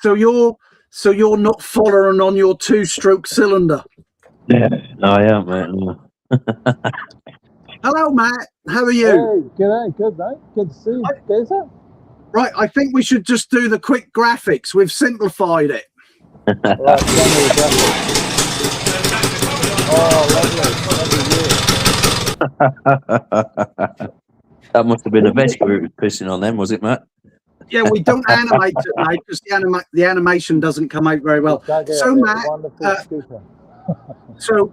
So you're not following on your 2-stroke cylinder. Yeah, no, I am, mate. No. Hello, Matt. How are you? Hey, g'day. Good, mate. Good to see you, Gazer. Right, I think we should just do the quick graphics. We've simplified it. Right, oh, lovely. That must have been a veg group pissing on them, was it, Matt? Yeah, we don't animate it, mate, because the animation doesn't come out very well. So, Matt, so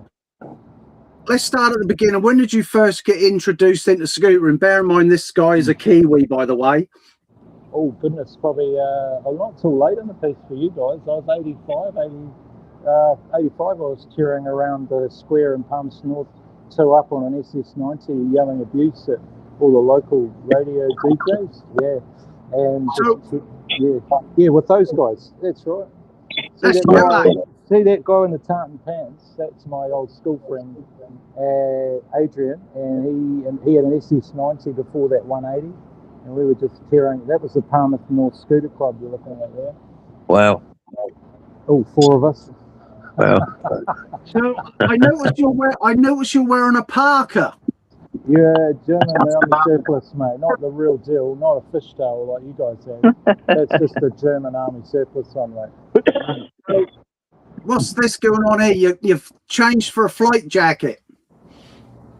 let's start at the beginning. When did you first get introduced into scootering? Bear in mind, this guy is a Kiwi, by the way. Oh, goodness, probably not too late in the piece for you guys. I was 85. I was touring around the square in Palms North, 2 up on an SS90, yelling abuse at all the local radio DJs. Yeah. And yeah, with those guys. That's right. See that guy in the tartan pants? That's my old school friend, Adrian, and he had an SS90 before that 180, and we were just tearing. That was the Palmer North Scooter Club you're looking at there. Wow. All 4 of us. Wow. So I noticed you're wearing a parka. Yeah, German Army surplus, mate. Not the real deal, not a fishtail like you guys have. That's just the German Army surplus one, mate. What's this going on here? You've changed for a flight jacket.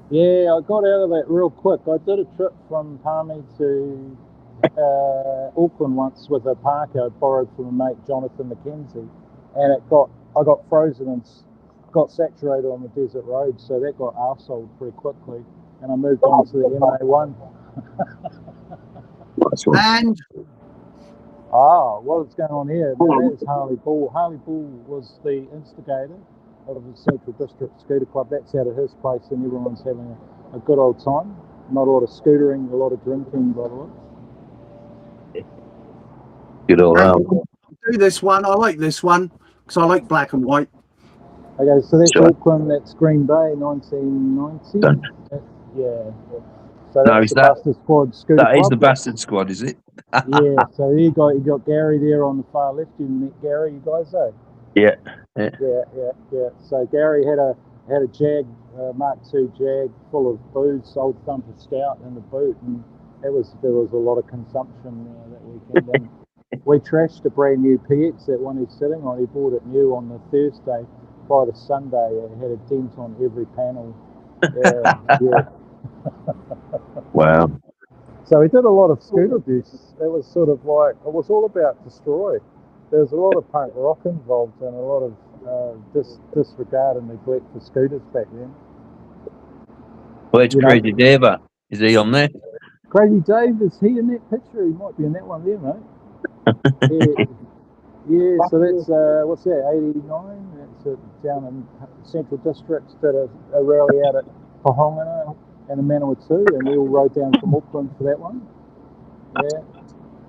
Yeah, I got out of that real quick. I did a trip from Palmy to Auckland once with a parka I borrowed from a mate, Jonathan McKenzie, and I got frozen and got saturated on the desert road, so that got arseholed pretty quickly. And I moved on to the MA1. And what's going on here? That's Harley Bull. Harley Bull was the instigator of the Central District Scooter Club. That's out of his place, and everyone's having a good old time. Not a lot of scootering, a lot of drinking, by the way. Good all round. Do this one. I like this one because I like black and white. Okay, so that's Auckland. That's Green Bay, 1990. Yeah. So that's the Bastard Squad Scooter Club. That is the Bastard Squad, is it? Yeah. So you got Gary there on the far left. You met Gary, you guys, eh? Yeah. So Gary had a Jag, Mark II Jag, full of booze, Old Thumper Stout in the boot, and there was a lot of consumption that weekend. And we trashed a brand new PX, that one he's sitting on. He bought it new on the Thursday. By the Sunday, it had a dent on every panel. Yeah. Wow. So we did a lot of scooter abuse. It was sort of like, it was all about destroy. There was a lot of punk rock involved and a lot of disregard and neglect for scooters back then. Where's Crazy Dave? Is he on there? Crazy Dave, is he in that picture? He might be in that one there, mate. Yeah, so that's, what's that, 89? That's down in Central Districts, did a rally out at Pohongana and a Manawatu, and we all rode down from Auckland for that one.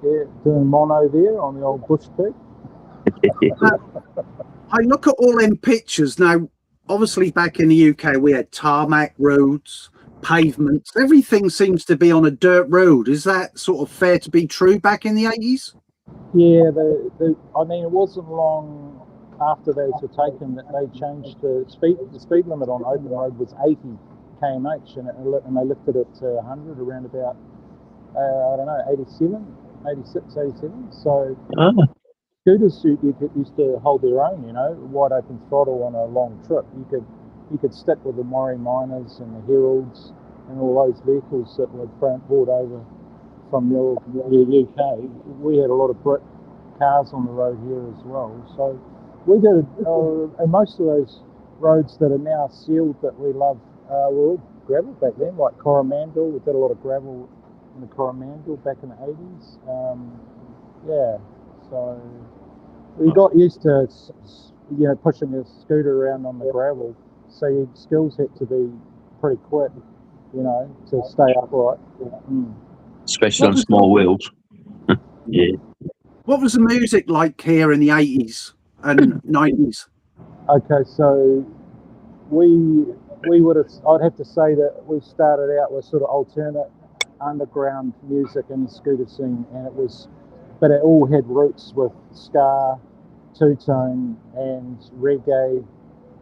Yeah, doing mono there on the old bush pig. I look at all them pictures now. Obviously, back in the UK, we had tarmac roads, pavements. Everything seems to be on a dirt road. Is that sort of fair to be true back in the 80s? Yeah, I mean, it wasn't long after those were taken that they changed the speed limit on open road was 80 km/h, and they lifted it to 100 around about, 87. So scooters used to hold their own, wide open throttle on a long trip. You could stick with the Maury Miners and the Heralds and all those vehicles that were brought over from the UK. We had a lot of Brit cars on the road here as well. So we did, and most of those roads that are now sealed that we love were all gravel back then, like Coromandel. We did a lot of gravel in the Coromandel back in the 80s. So we got used to, pushing a scooter around on the gravel. So your skills had to be pretty quick, to stay upright. Especially on small wheels. Yeah. What was the music like here in the 80s and 90s? Okay, so I'd have to say that we started out with sort of alternate underground music in the scooter scene, and it was but it all had roots with ska, two-tone, and reggae.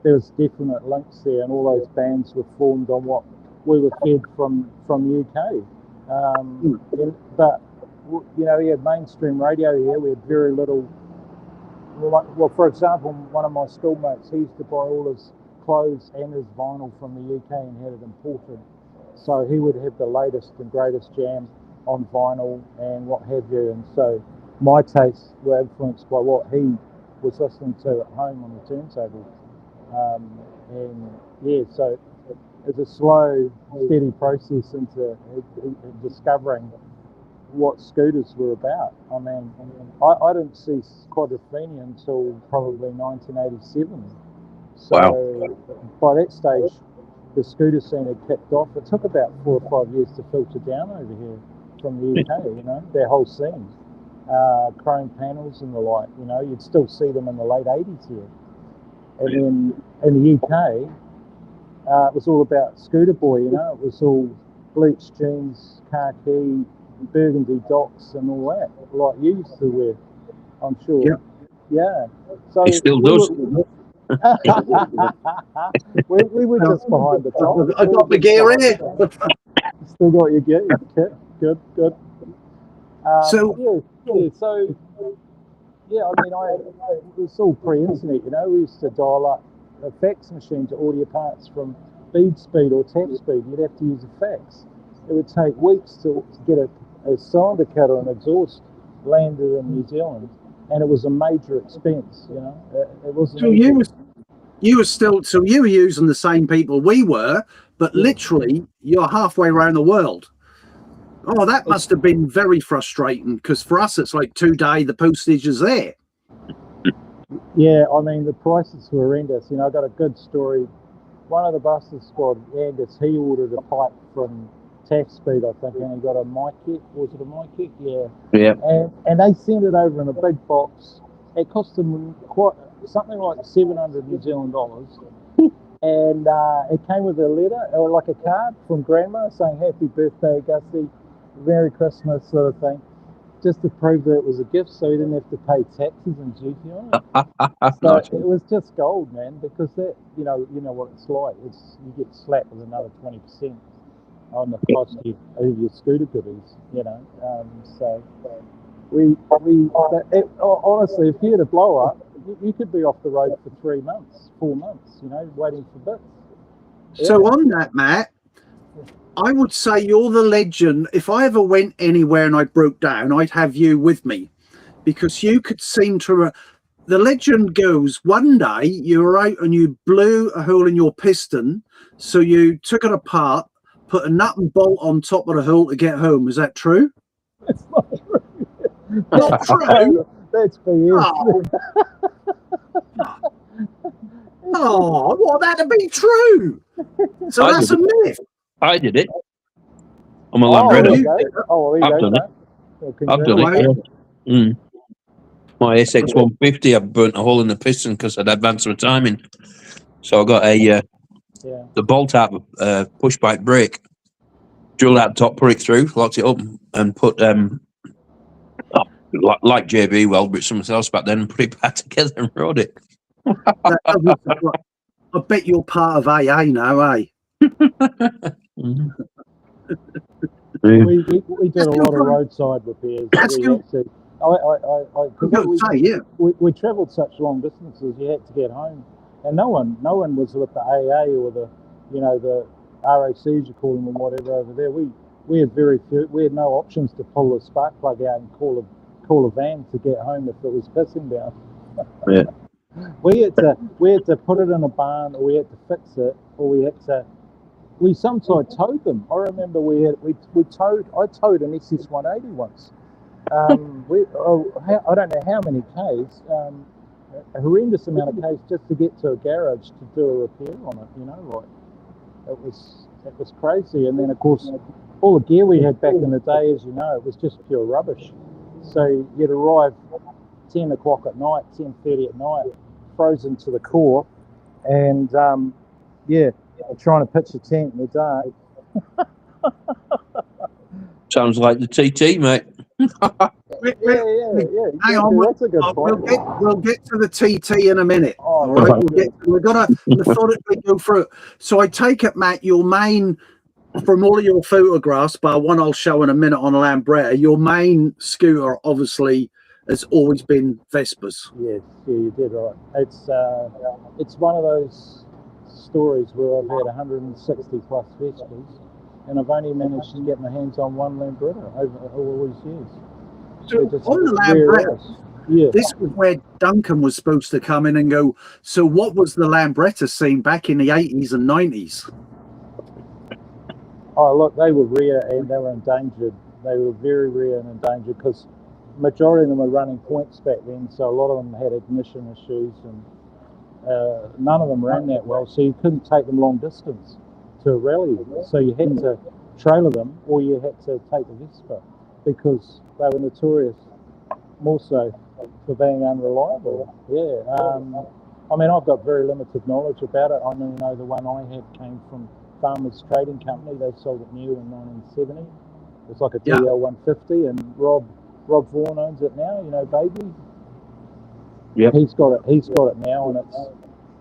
There was definite links there, and all those bands were formed on what we were fed from UK. But you know, we had mainstream radio here. We had very little. Well, for example, one of my schoolmates, he used to buy all his clothes and his vinyl from the UK and had it imported. So he would have the latest and greatest jam on vinyl and what have you. And so my tastes were influenced by what he was listening to at home on the turntable. And yeah, so it's a slow, steady process into discovering what scooters were about. I mean, I didn't see quadrophenia until probably 1987. So by that stage, the scooter scene had kicked off. It took about 4 or 5 years to filter down over here from the UK, you know, their whole scene. Chrome panels and the like, you know, you'd still see them in the late 80s here. And then in the UK, it was all about Scooter Boy, you know, it was all bleached jeans, khaki, burgundy docks and all that, like you used to wear, I'm sure. Yep. Yeah. So He still does. we were just behind the top. I got the gear here. Still got your gear. Good. So I mean, it was all pre-internet, you know. We used to dial up a fax machine to audio parts from bead speed or tap speed. You'd have to use a fax. It would take weeks to get a cylinder cutter and exhaust landed in New Zealand, and it was a major expense, you know. It wasn't. So you were using the same people we were, but literally you're halfway around the world. Oh, that must have been very frustrating, because for us it's like 2 days the postage is there. Yeah, I mean, the prices were horrendous. You know, I got a good story. One of the Buster Squad, Angus, he ordered a pipe from Tap Speed, I think, and he got a mic kit. Was it a mic kit? Yeah. Yeah. And they sent it over in a big box. It cost them something like 700 New Zealand dollars. And it came with a letter, or like a card from Grandma saying, "Happy birthday, Gussie, Merry Christmas," sort of thing, just to prove that it was a gift, so he didn't have to pay taxes and duty on it. So Nice. it was just gold, man, because that, you know what it's like. You get slapped with another 20% on the cost of your scooter goodies, you know. So honestly, if you had a blow up, you could be off the road for 3 months, 4 months, you know, waiting for bits. So on that, Matt, I would say you're the legend. If I ever went anywhere and I broke down, I'd have you with me, because you could seem to. The legend goes, one day you were out and you blew a hole in your piston, so you took it apart, put a nut and bolt on top of the hole to get home. Is that true? It's not true. Not true. That's for you. Oh, well, that'd be true. So that's a myth. I did it. I'm a Land Rover. I've done it. I've done it. Yeah. My SX 150, I burnt a hole in the piston because I'd advanced my timing. So I got the bolt out push bike brake, drilled out the top, put it through, locked it up, and put like JB weld, but something else back then, and put it back together and rode it. I bet you're part of AA now, eh? We did a lot of roadside repairs. We travelled such long distances. You had to get home, and no one was with the AA or the RACs, you call them, or whatever over there. We had very few. We had no options to pull the spark plug out and call a van to get home if it was pissing down. Yeah. We had to put it in a barn, or we had to fix it, or we sometimes towed them. I remember I towed an SS 180 once. I don't know how many Ks, a horrendous amount of Ks just to get to a garage to do a repair on it. You know, like it was crazy. And then of course all the gear we had back in the day, as you know, it was just pure rubbish. So you'd arrive 10 o'clock at night, 10:30 at night, frozen to the core, and trying to pitch a tent in the dark. Sounds like the TT, mate. Hang on, that's a good point. We'll get to the TT in a minute. Oh, all right, we've got to methodically go through it. So I take it, Matt, your main, from all of your photographs, but one I'll show in a minute on a Lambretta, your main scooter obviously has always been Vespas. Yes, you did right. It's one of those stories where I've had 160 plus Vespas, and I've only managed to get my hands on one Lambretta over all these years. So on the Lambretta, this was where Duncan was supposed to come in and go, so what was the Lambretta scene back in the 80s and 90s? Oh, look, they were rare and they were endangered. They were very rare and endangered because majority of them were running points back then, so a lot of them had ignition issues, and none of them ran that well, so you couldn't take them long distance to a rally. So you had to trailer them, or you had to take the Vespa, because they were notorious more so for being unreliable. I mean, I've got very limited knowledge about it. I only know the one I had came from Farmers Trading Company. They sold it new in 1970. It's like a DL 150, and Rob Vaughan owns it now. You know, Baby. Yeah. He's got it now, and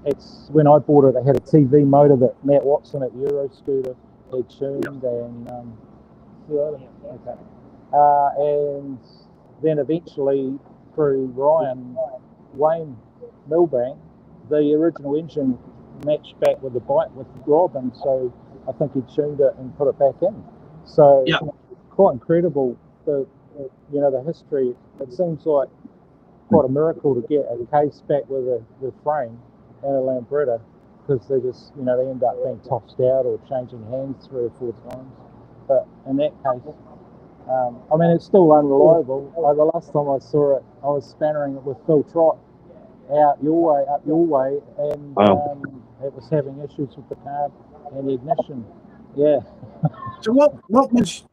it's when I bought it, it had a TV motor that Matt Watson at Euro Scooter had tuned, and and then eventually through Wayne Milbank, the original engine matched back with the bike with Rob, and so I think he tuned it and put it back in. So quite incredible, the history. It seems like quite a miracle to get a case back with the frame and a Lambretta, because they just they end up being tossed out or changing hands 3 or 4 times. But in that case, I mean, it's still unreliable. The last time I saw it, I was spannering it with Phil Trott up your way, and it was having issues with the carb and the ignition. Yeah. So what was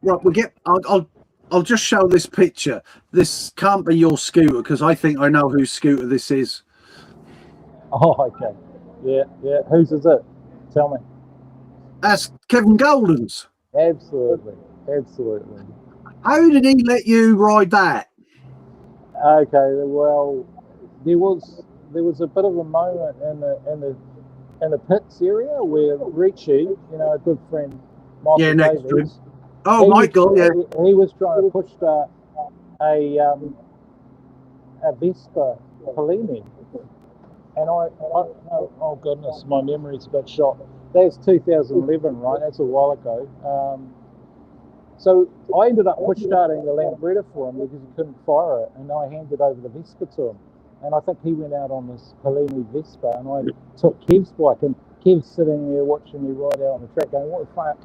I'll just show this picture. This can't be your scooter, because I think I know whose scooter this is. Oh, okay. Yeah. Whose is it? Tell me. That's Kevin Golden's. Absolutely. How did he let you ride that? Okay, well, there was a bit of a moment in the pits area where Richie, a good friend, Michael Davies. Michael, he was trying to push start a Vespa Polini, and oh goodness, my memory's a bit shot. That's 2011, right? That's a while ago. So I ended up push starting the Lambretta for him because he couldn't fire it, and I handed over the Vespa to him. And I think he went out on this Polini Vespa, and I took Kev's bike, and Kev's sitting there watching me ride out on the track going, what the fuck?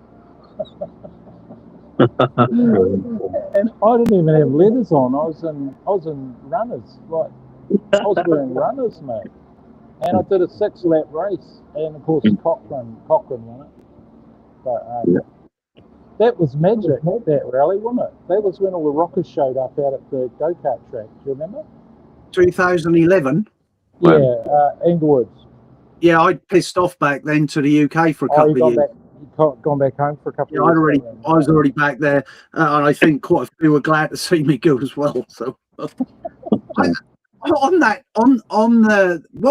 And I didn't even have leathers on. I was in runners, like I was wearing runners, mate. And I did a 6-lap race, and of course Cochrane won it. But that was magic, that rally, wasn't it? That was when all the rockers showed up out at the go-kart track. Do you remember? 2011. Yeah, Inglewood. Yeah, I pissed off back then to the UK for a couple of years. Gone back home for a couple of years. I was already back there, and I think quite a few were glad to see me go as well. So, what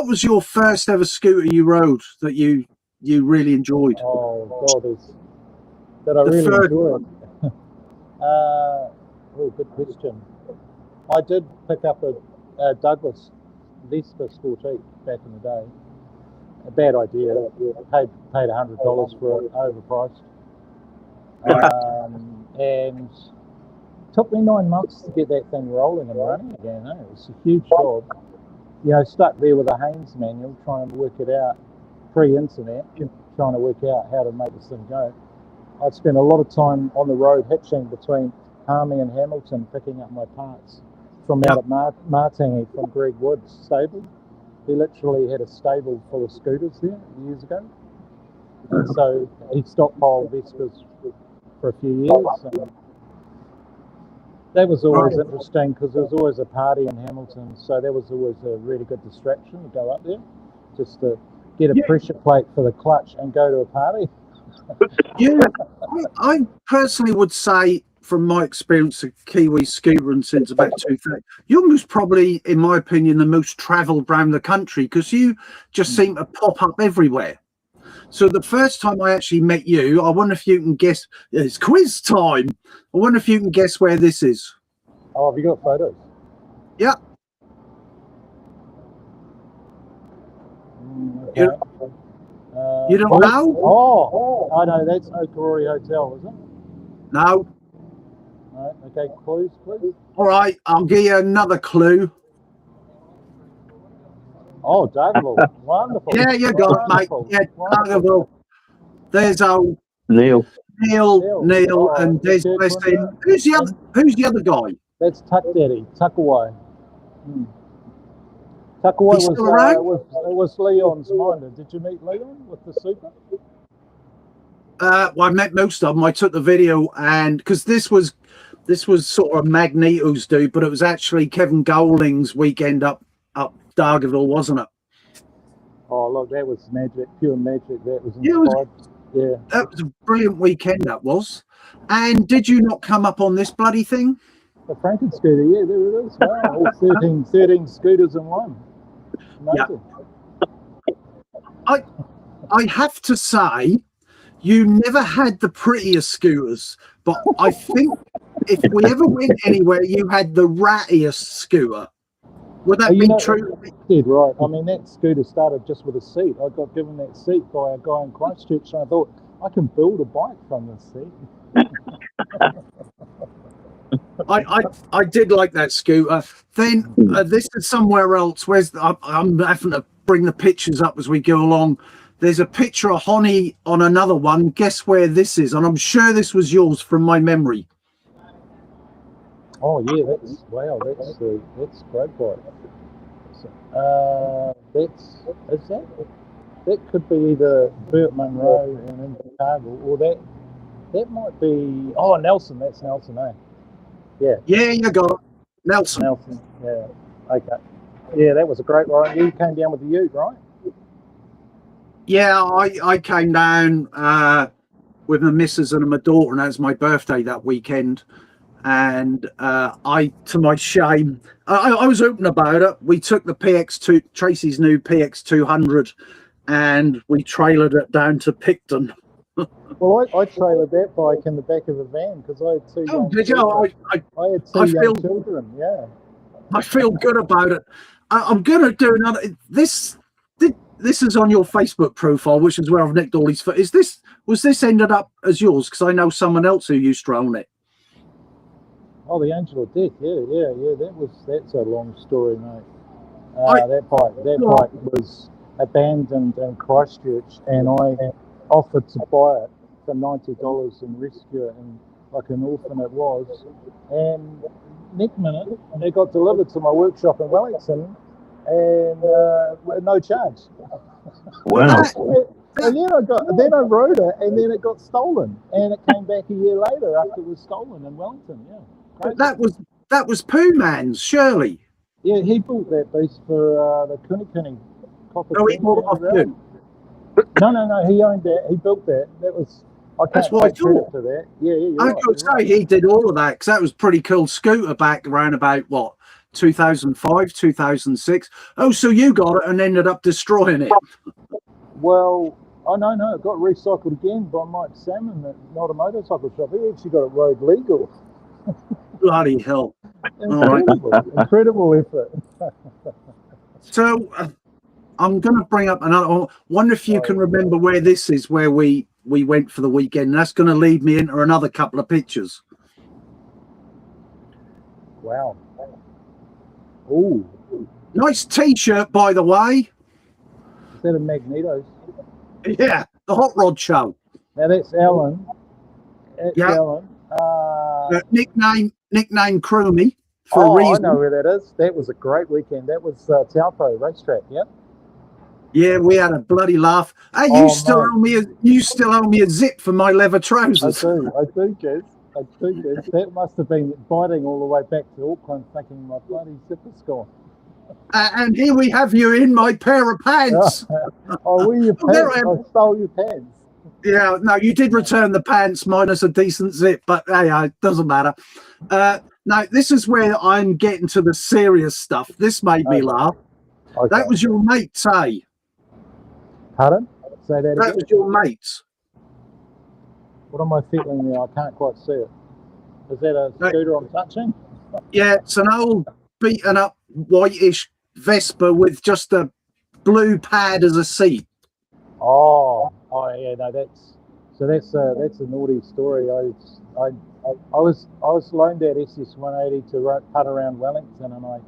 was your first ever scooter you rode that you really enjoyed? Oh God, that I really enjoyed. Good question. I did pick up a Douglas Vespa Sportique back in the day. A bad idea. Paid $100 for it, overpriced. And took me 9 months to get that thing rolling and running again. It was a huge job. Stuck there with a Haynes manual, trying to work it out pre-internet, trying to work out how to make this thing go. I'd spent a lot of time on the road hitching between Harmony and Hamilton, picking up my parts from out at Martingy from Greg Wood's stable. He literally had a stable full of scooters there years ago. And so he stockpiled Vespas for a few years. And that was always interesting because there was always a party in Hamilton. So that was always a really good distraction to go up there, just to get a pressure plate for the clutch and go to a party. I personally would say from my experience of Kiwi scootering since about 2000, you're most probably, in my opinion, the most travelled around the country because you just seem to pop up everywhere. So the first time I actually met you, I wonder if you can guess. It's quiz time. I wonder if you can guess where this is. Oh, have you got photos? Yeah. Okay. You don't know? Oh, I know. That's Okarori Hotel, is it? No. Right, okay, clues, please. All right, I'll give you another clue. Oh, Dargaville. Wonderful. Yeah, you got it, mate. Yeah, Dargaville. There's old Neil. Neil, and there's Weston. Who's the other guy? That's Tuck Daddy, Tuckaway. Tuckaway was Leon's minder. Did you meet Leon with the super? Well, I met most of them. I took the video, and because this was sort of Magneto's do, but it was actually Kevin Golding's weekend up Dargaville, wasn't it? Oh, look, that was magic, pure magic. That was inspired. Yeah, that was a brilliant weekend. That was. And did you not come up on this bloody thing? The Franken scooter, yeah, there it is. Wow, all 13 scooters in one. Amazing. Yeah. I have to say, you never had the prettiest scooters, but I think if we ever went anywhere, you had the rattiest scooter. Would that be true? Did right. I mean, that scooter started just with a seat. I got given that seat by a guy in Christchurch, and I thought I can build a bike from this seat. I did like that scooter. Then this is somewhere else. I'm having to bring the pictures up as we go along. There's a picture of Honey on another one. Guess where this is? And I'm sure this was yours from my memory. Oh yeah, that's great bike. That could be either Burt Munro and Invercargill, or that might be Nelson. That's Nelson, eh? Yeah. Yeah, you got it. Nelson. Yeah. Okay. Yeah, that was a great ride. You came down with the ute, right? Yeah, I came down with my missus and my daughter, and that was my birthday that weekend. And to my shame, I was open about it. We took the PX2, Tracy's new PX200, and we trailered it down to Picton. Well, I trailered that bike in the back of a van because I had two young children. I had two young children, yeah. I feel good about it. I'm going to do another. This is on your Facebook profile, which is where I've nicked all these. Was this ended up as yours? Because I know someone else who used to own it. Oh, the Angel of Death, yeah. That's a long story, mate. That bike was abandoned in Christchurch, and I offered to buy it for $90 and rescue it, and like an orphan it was. And next minute, it got delivered to my workshop in Wellington, and no charge. Wow. And then I rode it, and then it got stolen, and it came back a year later after it was stolen in Wellington. Yeah. But that was Pooh Man's, surely. Yeah, he bought that beast for the Kunikuni copper. No, he bought it off you. No, he owned that. He built that. That's what I thought. For that. Yeah. I could say he did all of that because that was pretty cool scooter back around about 2005, 2006. Oh, so you got it and ended up destroying it. Well, no, it got recycled again by Mike Salmon at Not a Motorcycle Shop. He actually got it road legal. Bloody hell. Incredible effort. So I'm going to bring up another one. Wonder if you can remember where this is, where we went for the weekend. And that's going to lead me into another couple of pictures. Wow. Ooh. Nice T-shirt, by the way. Is that a Magneto's? Yeah, the Hot Rod Show. Now that's Alan. Alan. Nickname Croomy for a reason. I know where that is. That was a great weekend. That was Taupo racetrack. Yep. Yeah, we had a bloody laugh. Hey, you still owe me a zip for my leather trousers. I do, Jez. That must have been biting all the way back to Auckland, thinking my bloody zipper's gone. And here we have you in my pair of pants. Where are your pants? I stole your pants. Yeah, no, you did return the pants minus a decent zip, but hey, it doesn't matter. Now, this is where I'm getting to the serious stuff. This made me laugh. Okay. That was your mate, eh? Pardon? Say that again. That was your mate. What am I feeling now? I can't quite see it. Is that a scooter I'm touching? Yeah, it's an old beaten up whitish Vespa with just a blue pad as a seat. Oh yeah, no, that's a naughty story. I was loaned that SS 180 to putt around Wellington, and I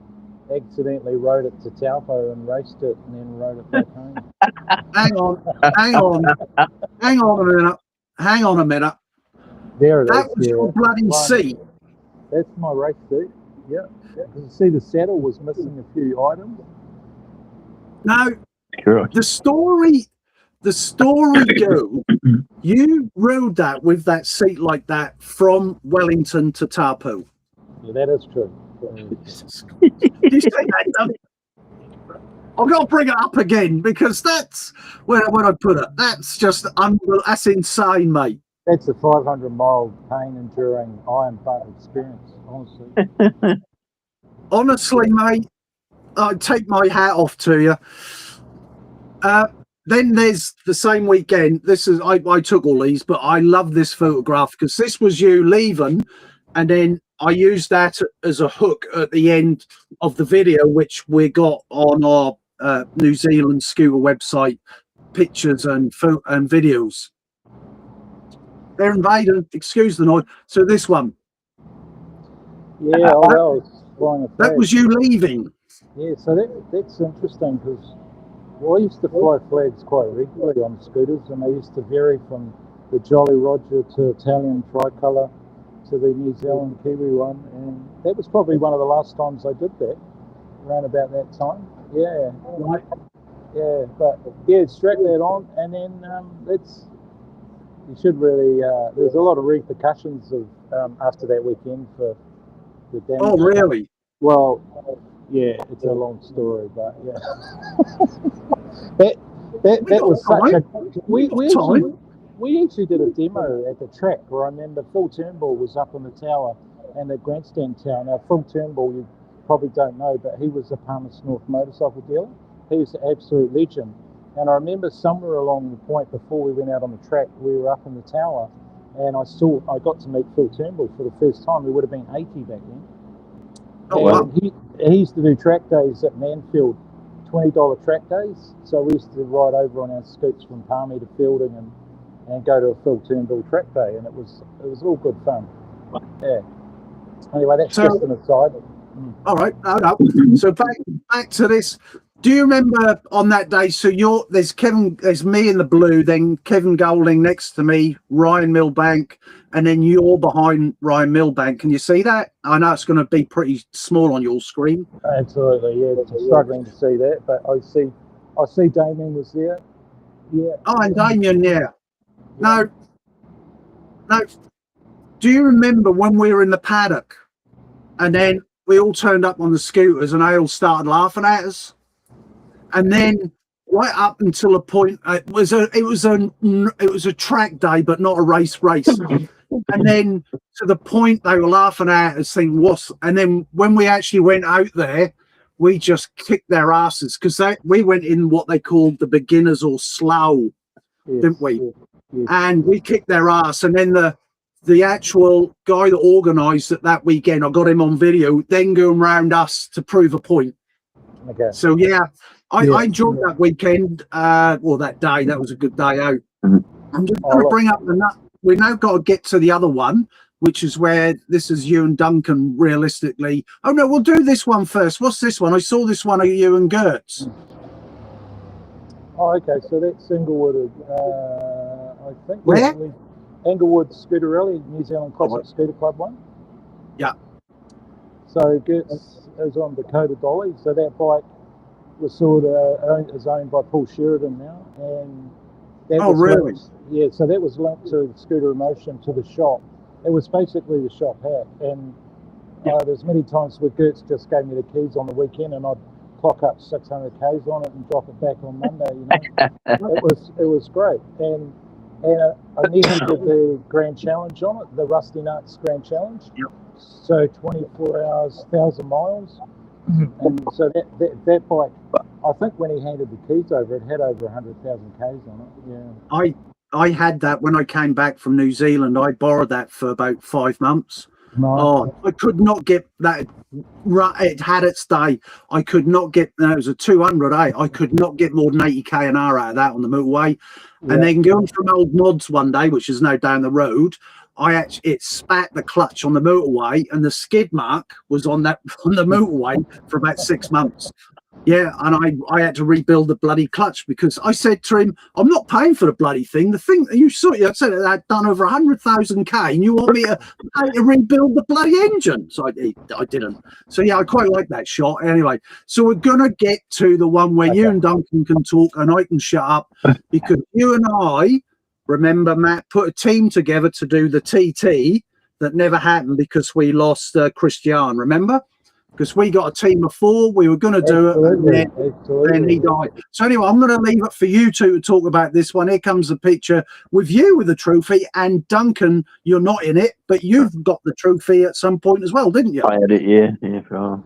accidentally rode it to Taupo and raced it, and then rode it back home. Hang on a minute. There it is. That was your bloody seat. That's my race seat. Yeah. You see, the saddle was missing a few items. No, Correct. the story goes, you rode that with that seat like that from Wellington to Taupo. Yeah, that is true. You say that, don't you? I've got to bring it up again because that's when I put it. That's just that's insane, mate. That's a 500-mile pain-enduring iron butt experience, honestly. Honestly, mate, I take my hat off to you. Then there's the same weekend. This is I took all these, but I love this photograph because this was you leaving, and then I used that as a hook at the end of the video, which we got on our New Zealand Scooter website, pictures and videos. They're invading. Excuse the noise. So this one. Yeah, that was you leaving. Yeah, so that's interesting because I used to fly flags quite regularly on scooters, and they used to vary from the Jolly Roger to Italian tricolour to the New Zealand Kiwi one, and that was probably one of the last times I did that, around about that time. Yeah. Right. Yeah, but yeah, strap that on, and then you should really. There's a lot of repercussions of after that weekend for the damage. Oh, really? Well, yeah, it's a long story, but yeah. that was such a. We actually did a demo at the track where I remember Phil Turnbull was up on the tower and the grandstand tower. Now, Phil Turnbull, you probably don't know, but he was a Palmerston North motorcycle dealer. He was an absolute legend. And I remember somewhere along the point before we went out on the track, we were up in the tower, and I got to meet Phil Turnbull for the first time. He would have been 80 back then. Oh, wow. He used to do track days at Manfield, $20 track days. So we used to ride over on our scoots from Palmy to Fielding and go to a Phil Turnbull track day, and it was all good fun. Yeah. Anyway, that's just an aside. All right, no. So back to this. Do you remember on that day? So there's me in the blue, then Kevin Golding next to me, Ryan Milbank, and then you're behind Ryan Milbank. Can you see that? I know it's going to be pretty small on your screen. Absolutely, yeah. I'm struggling to see that, but I see Damien was there. Yeah. Oh, and Damien, yeah. No. Do you remember when we were in the paddock, and then we all turned up on the scooters, and they all started laughing at us? And then right up until a point, it was a track day, but not a race. And then to the point they were laughing at us, saying "What?" And then when we actually went out there, we just kicked their asses because we went in what they called the beginners or slow, didn't we? Yes. And we kicked their ass. And then the actual guy that organised it that weekend, I got him on video, then going round us to prove a point. Okay. So yeah. I enjoyed that weekend, that day. That was a good day out. I'm just going to bring up we've now got to get to the other one, which is where this is you and Duncan realistically. Oh, no, we'll do this one first. What's this one? I saw this one of you and Gertz. Oh, okay. So that's Inglewood, I think. Where? Inglewood Scooter Rally, New Zealand Classic Scooter Club one. Yeah. So Gertz is on Dakota Dolly. So that bike was is owned by Paul Sheridan now, and that really? Yeah, so that was linked to Scooter Emotion to the shop. It was basically the shop hat, and there's many times where Gertz just gave me the keys on the weekend, and I'd clock up 600 k's on it and drop it back on Monday. You know, it was great, and And he did the Grand Challenge on it, the Rusty Nuts Grand Challenge. Yep. So 24 hours, 1,000 miles. And so that bike, I think when he handed the keys over, it had over 100,000 Ks on it. Yeah. I had that when I came back from New Zealand. I borrowed that for about 5 months. Nice. Oh, I could not get that. It had its day. I could not get. It was a 200. I could not get more than 80 km/h out of that on the motorway. Yeah. And then going from Old Mods one day, which is now down the road, it spat the clutch on the motorway, and the skid mark was on the motorway for about 6 months. Yeah, and I had to rebuild the bloody clutch because I said to him, "I'm not paying for the bloody thing. The thing you saw, I said it had done over 100,000 K, and you want me to pay to rebuild the bloody engine?" So I didn't. So yeah, I quite like that shot. Anyway, so we're gonna get to the one where you and Duncan can talk and I can shut up, because you and I, remember, Matt, put a team together to do the TT that never happened because we lost Christian. Remember? Because we got a team of 4, we were going to do it, and then he died. So anyway, I'm going to leave it for you two to talk about this one. Here comes the picture with you with the trophy, and Duncan, you're not in it, but you've got the trophy at some point as well, didn't you? I had it, yeah. Sure.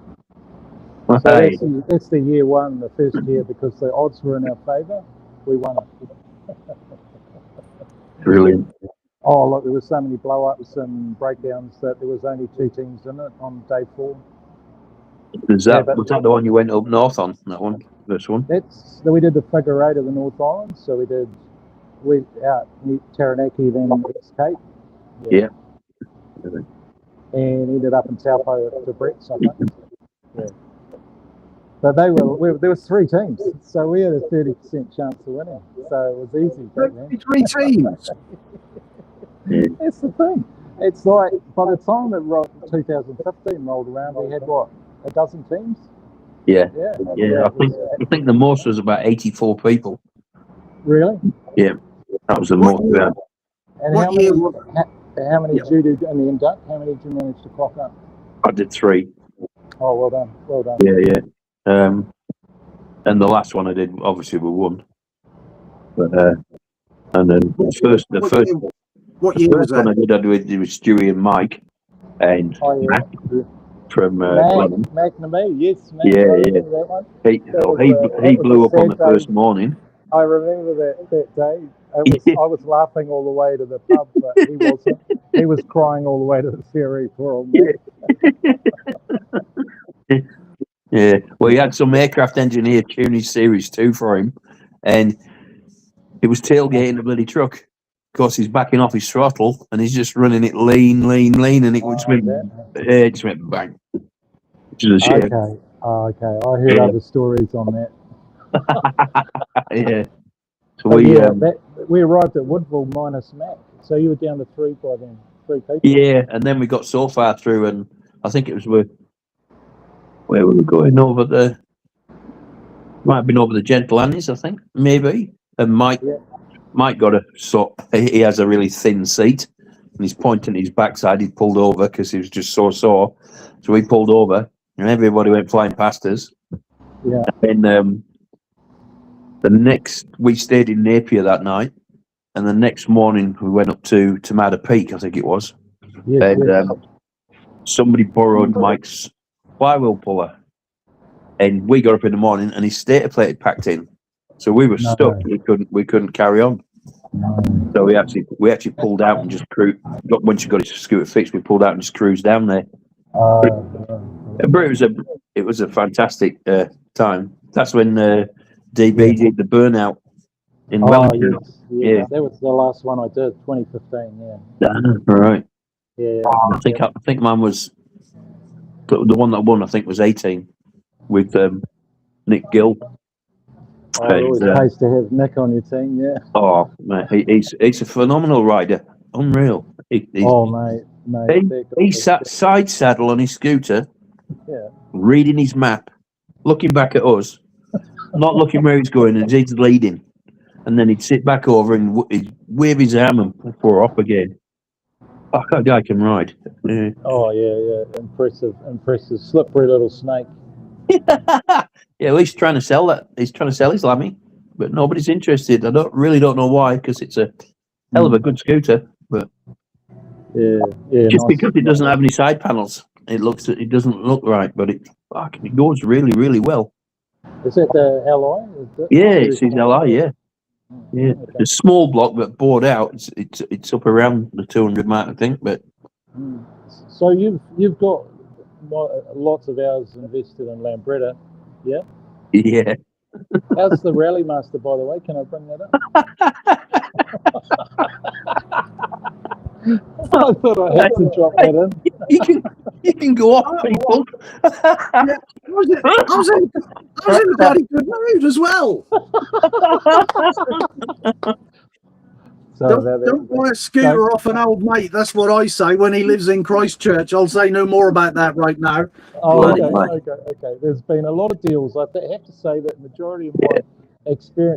So that's the year one, the first year, because the odds were in our favour. We won it. Brilliant. Oh, look, there were so many blow-ups and breakdowns that there was only 2 teams in it on day 4. Was that the one you went up north on? That one, this one. We did the figure 8 of the North Island. So we out Taranaki, then East Cape. Yeah. And ended up in Taupo to Brett's, I think. Yeah. But there was 3 teams, so we had a 30% chance of winning. So it was easy. 3 teams. That's the thing. It's like by the time that 2015 rolled around, we had what? A dozen teams? Yeah. I think the most was about 84 people. Really? Yeah, that was the most. Yeah. And how many did you do in the end up? How many did you manage to clock up? I did 3. Oh, well done. Well done. Yeah. And the last one I did, obviously, we won. But and then the first one I did with Stewie and Mike and Matt from McNamee, yes, Matt. He blew up on the first morning. I remember that day. I was laughing all the way to the pub, but he wasn't. He was crying all the way to the ferry for all day. Yeah. Well, he had some aircraft engineer tune his Series 2 for him, and it was tailgating the bloody truck. Of course, he's backing off his throttle, and he's just running it lean, and it just went bang. Which is a shame. Okay. I heard other stories on that. Yeah. So we arrived at Woodville minus Matt, so you were down to 3 by then, 3 people. Yeah, and then we got so far through, and I think it was where were we going over the? Might have been over the Gentle Annies, I think, maybe. And Mike got he has a really thin seat, and he's pointing his backside. He pulled over because he was just so sore, so he pulled over, and everybody went flying past us. Yeah. And we stayed in Napier that night, and the next morning we went up to Tamada Peak, I think it was. Yes, and somebody borrowed Mike's flywheel puller, and we got up in the morning, and his stator plate had packed in, so we were stuck. We couldn't carry on. So we actually pulled out and just cruised. Once you got his scooter fixed, we pulled out and just cruised down there. But it was a fantastic time. That's when DB did the burnout in Wellington. Yes. That was the last one I did, 2015. Yeah. Right. Yeah. I think mine was the one that won. I think was 18 with Nick Gill. Always nice to have Nick on your team. Yeah. Oh man, he's a phenomenal rider. Unreal. Mate. He sat side saddle on his scooter, reading his map, looking back at us, not looking where he's going, and he's leading. And then he'd sit back over and he'd wave his arm and pour off again. Oh, that guy can ride. Yeah. Oh, yeah. Impressive. Slippery little snake. Yeah, well, he's trying to sell that. He's trying to sell his lammy, but nobody's interested. I don't know why, because it's a Hell of a good scooter, but just because it doesn't have any side panels, it doesn't look right, but it goes really, really well. Is that the LI? Yeah, it's his LI. Yeah. Yeah, okay. It's a small block, but bored out. It's up around the 200 mark, I think. But so you've got lots of hours invested in Lambretta, yeah? Yeah. How's the Rally Master, by the way? Can I bring that up? I thought I had to drop that in. You can go off, people. Yeah, I was in a bloody good mood as well. Don't buy a scooter off an old mate. That's what I say when he lives in Christchurch. I'll say no more about that right now. Oh, okay. There's been a lot of deals. I have to say that majority of my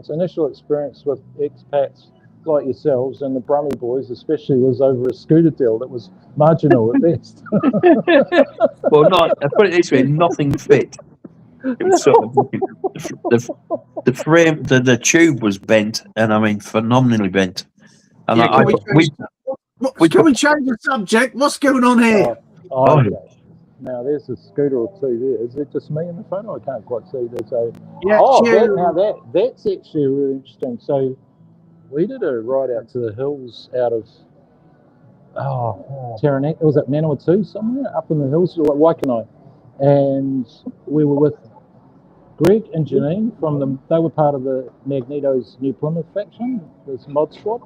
initial experience with expats like yourselves and the Brummy boys especially was over a scooter deal that was marginal at best. Well, I put it this way, nothing fit. It was sort of the frame, the tube was bent, and I mean phenomenally bent. And can we change the subject? What's going on here? Okay. Now there's a scooter or two there. Is it just me in the photo? I can't quite see that. So that's actually really interesting. So we did a ride out to the hills out of Taranaki. Was it Manawatu somewhere up in the hills, like Waikanae? And we were with Greg and Janine they were part of the Magneto's New Plymouth faction, this mod squad.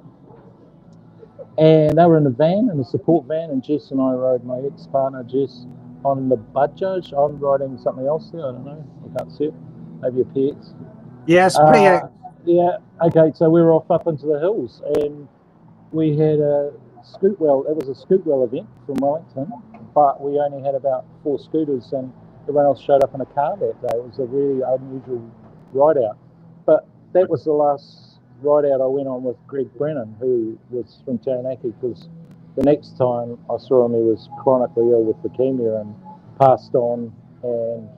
And they were in the van, in the support van, and Jess and I rode, my ex-partner Jess, on the Bajaj. I'm riding something else there, I don't know, I can't see it. Maybe a PX. Yes, PX. Yeah, okay, so we were off up into the hills, and we had it was a Scootwell event from Wellington, but we only had about 4 scooters, and everyone else showed up in a car that day. It was a really unusual ride out. But that was the last ride out I went on with Greg Brennan, who was from Taranaki, because the next time I saw him, he was chronically ill with leukemia and passed on and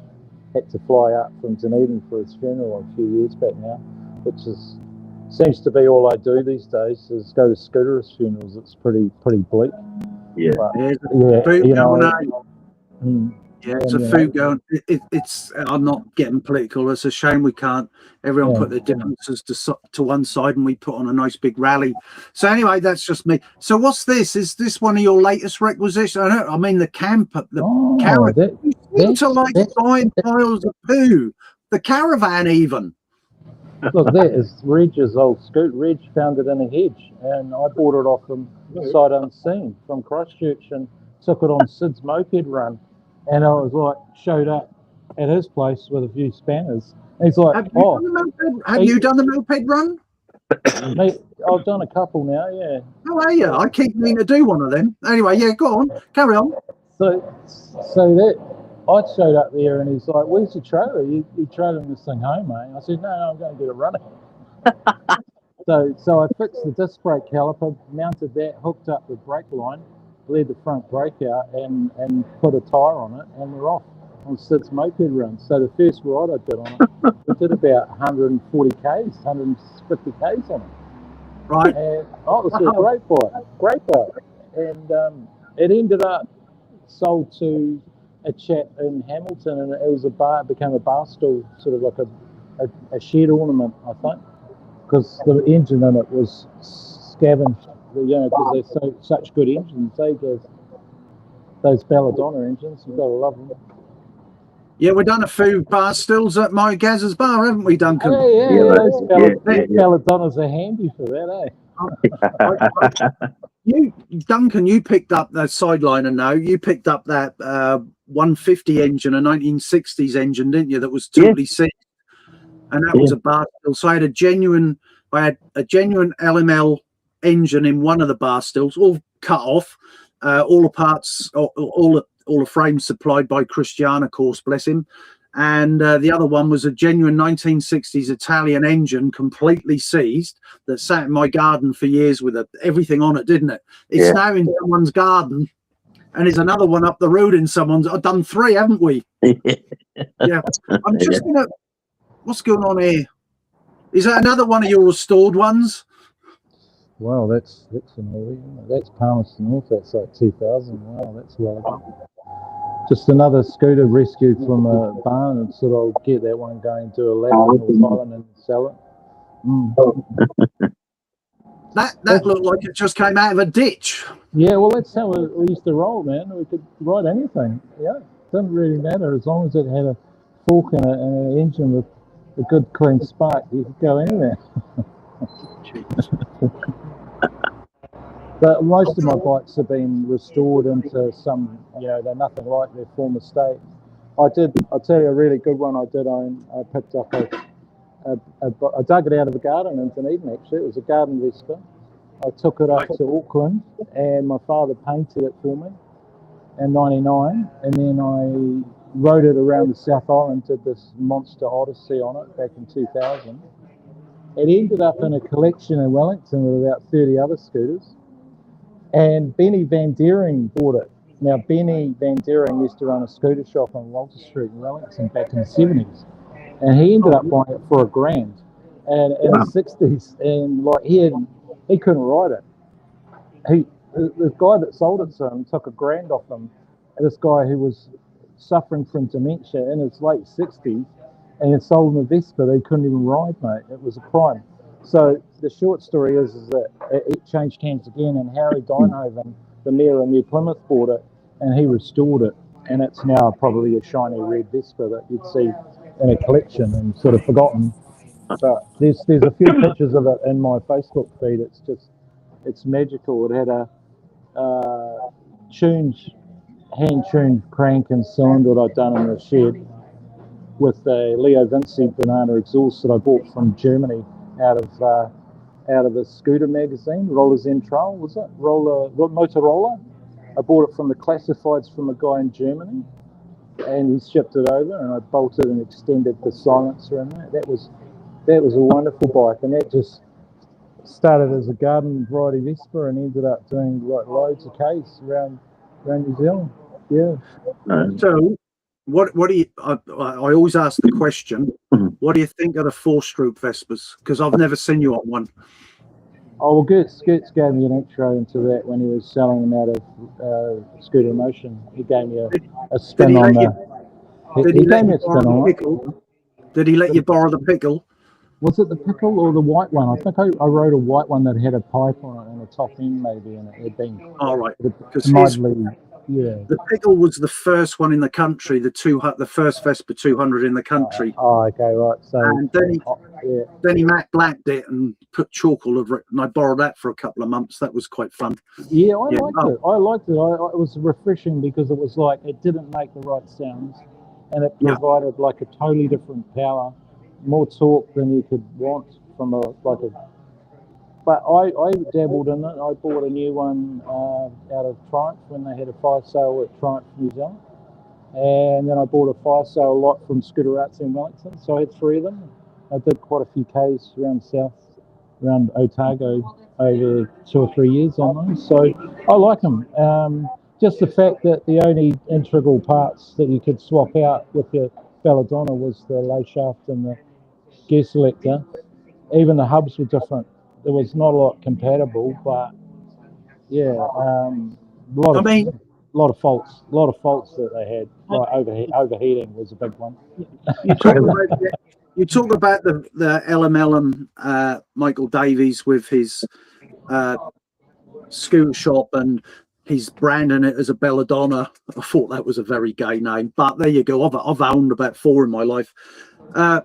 had to fly up from Dunedin for his funeral a few years back now, which seems to be all I do these days is go to scooterist funerals. It's pretty bleak. Yeah. But, it's a food going. It's. I'm not getting political. It's a shame we can't. Everyone put their differences to one side, and we put on a nice big rally. So anyway, that's just me. So what's this? Is this one of your latest requisitions? I mean the camper, caravan. You seem to like buying piles of poo. The caravan even. Look, that is Reg's old scoot. Reg found it in a hedge, and I bought it off him sight unseen from Christchurch and took it on Sid's moped run. And I was like, showed up at his place with a few spanners. And he's like, have you done the moped run? Mate, I've done a couple now, yeah. How are you? I keep meaning to do one of them. Anyway, yeah, go on, carry on. So that I showed up there, and he's like, "Where's your trailer? You trailing this thing home, mate?" I said, "No, I'm going to get it running." So I fixed the disc brake caliper, mounted that, hooked up the brake line, led the front brake out, and put a tyre on it, and we're off on Sid's moped run. So the first ride I did on it, we did about 140 k's, 150 k's on it. Right. And it was a great bike. And it ended up sold to a chap in Hamilton, and it became a bar stool, sort of like a shed ornament, I think, because the engine in it was scavenged, because they're such good engines. Those Belladonna engines, you've got to love them. Yeah, we've done a few bar stools at my Gaz's bar, haven't we, Duncan? Those Belladonnas are handy for that, Duncan, you picked up that Sideliner now. You picked up that 150 engine, a 1960s engine, didn't you? That was totally seized, and that was a bar stool. So I had a genuine LML engine in one of the bar stools, all cut off, all the parts, all the frames supplied by Cristiano, of course, bless him. And the other one was a genuine 1960s Italian engine, completely seized, that sat in my garden for years with everything on it, didn't it? It's now in someone's garden, and there's another one up the road in someone's. I've done 3, haven't we? Yeah. I'm just gonna. What's going on here? Is that another one of your restored ones? Wow, that's an early, isn't it? That's Palmerston North. That's like 2000. Wow, that's well done. Just another scooter rescued from a barn, and sort of get that one going, do a lap in North Island and sell it. That looked like it just came out of a ditch. Yeah, well, that's how we used to roll, man. We could ride anything. Yeah, doesn't really matter as long as it had a fork in it and an engine with a good clean spark. You could go anywhere. But most of my bikes have been restored into some, they're nothing like their former state. I'll tell you a really good one I did own. I picked up I dug it out of a garden in Dunedin, actually. It was a garden Vespa. I took it up to Auckland, and my father painted it for me in '99, and then I rode it around the South Island, did this monster odyssey on it back in 2000. It ended up in a collection in Wellington with about 30 other scooters. And Benny Van Deering bought it. Now, Benny Van Deering used to run a scooter shop on Walter Street in Wellington back in the 70s. And he ended up buying it for $1,000 and in the 60s. And like he couldn't ride it. The guy that sold it to him took $1,000 off him. And this guy who was suffering from dementia in his late 60s, and had sold him a Vespa that he couldn't even ride, mate. It was a crime. So the short story is that it changed hands again, and Harry Dynhoven, the mayor of New Plymouth, bought it, and he restored it, and it's now probably a shiny red Vespa that you'd see in a collection and sort of forgotten. But there's a few pictures of it in my Facebook feed. It's magical. It had a hand-tuned crank and cylinder that I'd done in the shed with a Leo Vinci banana exhaust that I bought from Germany out of a scooter magazine, Roller Zentrale, was it? Motorola. I bought it from the classifieds from a guy in Germany, and he shipped it over, and I bolted and extended the silencer in there. That was a wonderful bike, and that just started as a garden variety Vespa and ended up doing like loads of Ks around New Zealand. Yeah. So, what do you? I always ask the question. What do you think of the 4-stroke Vespas? Because I've never seen you on one. Oh, well, Gertz gave me an intro into that when he was selling them out of Scooter Motion. He gave me a spin on the. Did he gave me a spin on it. Did he let you borrow the pickle? Was it the pickle or the white one? I think I rode a white one that had a pipe on it and a top end maybe, and it had been. All right. Because the pickle was the first one in the country, the first Vespa 200 in the country. Oh, okay, right. So and then he matte blacked it and put chalk all over it, and I borrowed that for a couple of months. That was quite fun. Yeah, I liked it. It was refreshing because it was like it didn't make the right sounds, and it provided like a totally different power, more torque than you could want from But I dabbled in it. I bought a new one out of Triumph when they had a fire sale at Triumph New Zealand. And then I bought a fire sale lot from Scooter Arts in Wellington. So I had 3 of them. I did quite a few Ks around Otago over 2 or 3 years on those. So I like them. Just the fact that the only integral parts that you could swap out with your Belladonna was the low shaft and the gear selector. Even the hubs were different. There was not a lot compatible, but yeah, a lot of faults that they had. Like overheating was a big one. You talk about the LML Michael Davies with his scooter shop, and he's branding it as a Belladonna. I thought that was a very gay name, but there you go. I've owned about 4 in my life. I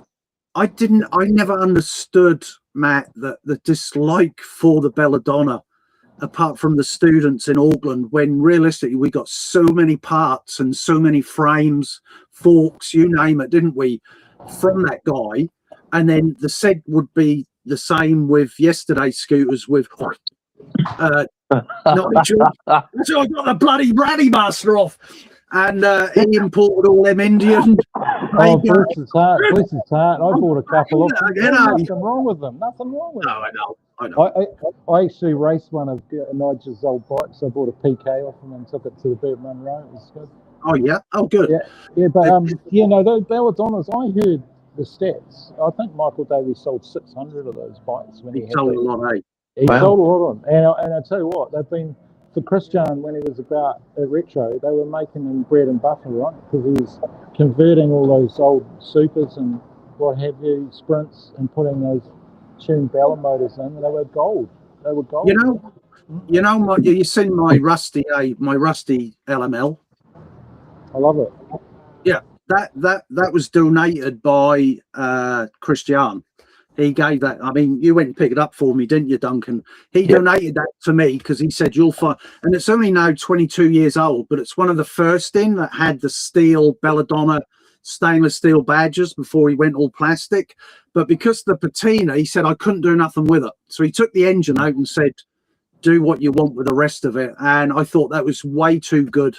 never understood, Matt, the dislike for the Belladonna, apart from the students in Auckland, when realistically we got so many parts and so many frames, forks, you name it, didn't we, from that guy. And then the said would be the same with yesterday's scooters with not sure. So I got the bloody Ratty Master off, and he imported all them Indian. Oh, bless his heart. I bought a couple of them. Nothing wrong with them. No, I know. I actually raced one of Nigel's old bikes. I bought a PK off him and took it to the Burt Munro. It was good. Oh, yeah? Oh, good. Yeah, but, those Belladonnas, I heard the stats. I think Michael Davies sold 600 of those bikes when he had sold a lot, eh? He sold a lot of them. And I tell you what, they've been, for Christian, when he was about a retro, they were making him bread and butter, right? Because he was converting all those old supers and what have you, sprints, and putting those tuned Ballon motors in, and they were gold. They were gold. You've seen my rusty LML. I love it. Yeah, that was donated by Christian. He gave that. I mean, you went and picked it up for me, didn't you, Duncan? He donated that to me because he said you'll find, and it's only now 22 years old, but it's one of the first in that had the steel Belladonna stainless steel badges before he went all plastic. But because the patina, he said I couldn't do nothing with it, so he took the engine out and said, "Do what you want with the rest of it." And I thought that was way too good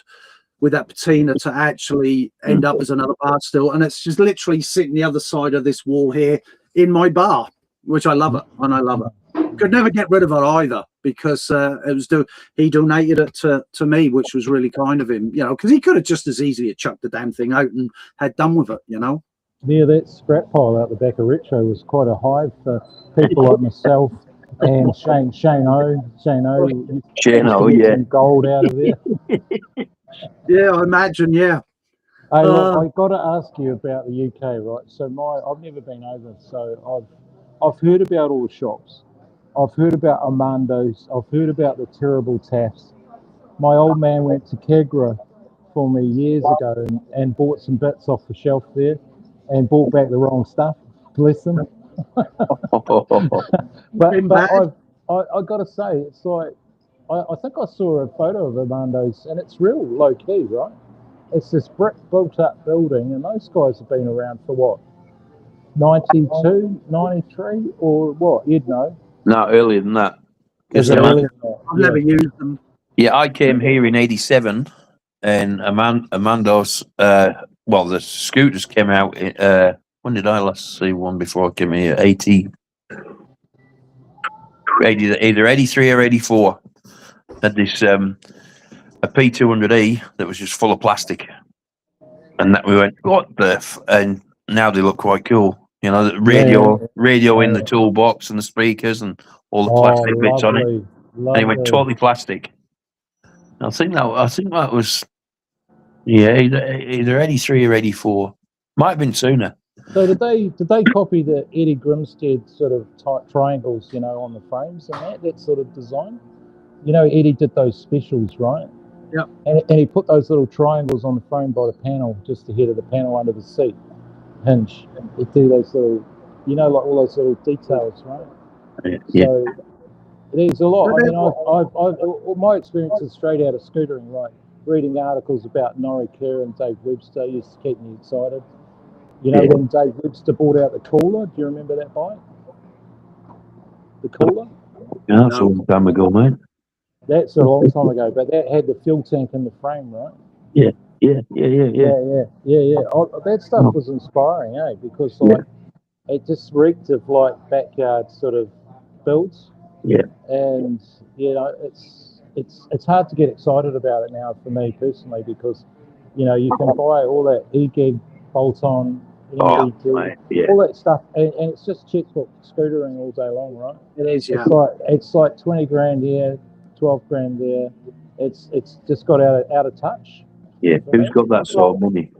with that patina to actually end up as another bar still, and it's just literally sitting the other side of this wall here in my bar, which I love it, and I love it. Could never get rid of it either because he donated it to me, which was really kind of him, because he could have just as easily chucked the damn thing out and had done with it, Yeah, that scrap pile out the back of Retro was quite a hive for people like myself and Shane O, yeah, gold out of there. Yeah, I imagine, yeah. Hey, look, I got to ask you about the UK, right? So I've never been over, so I've heard about all the shops. I've heard about Armando's. I've heard about the terrible Taffs. My old man went to Kegra for me years ago and bought some bits off the shelf there and bought back the wrong stuff. Bless him. but I got to say, it's like, I think I saw a photo of Armando's and it's real low key, right? It's this brick built up building, and those guys have been around for what, 92, 93, or what? You'd know. No, earlier than that. I've never used them. Yeah, I came here in '87, and Amando's. The scooters came out. When did I last see one before I came here? 80, either 83 or 84. Had this a P200E that was just full of plastic, and that we went, what the and now they look quite cool. The radio in the toolbox and the speakers and all the plastic bits on it. And it went totally plastic. I think that was either 83 or 84. Might have been sooner. So did they copy the Eddie Grimstead sort of type triangles, on the frames and that sort of design? Eddie did those specials, right? Yeah. And he put those little triangles on the frame by the panel, just ahead of the panel under the seat hinge. He'd do those little, like all those little details, right? Yeah. So it is a lot. I mean, my experience is straight out of scootering, right? Reading articles about Norrie Kerr and Dave Webster used to keep me excited. When Dave Webster brought out the cooler, do you remember that bike? The cooler? Yeah, that's a long time ago, mate. That's a long time ago, but that had the fuel tank in the frame, right? Yeah. That stuff was inspiring, because it just reeked of backyard sort of builds. Yeah. And it's hard to get excited about it now for me personally because you can buy all that EGIG bolt-on, all that stuff, and it's just checkbook scootering all day long, right? It is, yeah. It's like 20 grand here, 12 grand there. It's just got out of touch. Yeah, who's got that sort of money?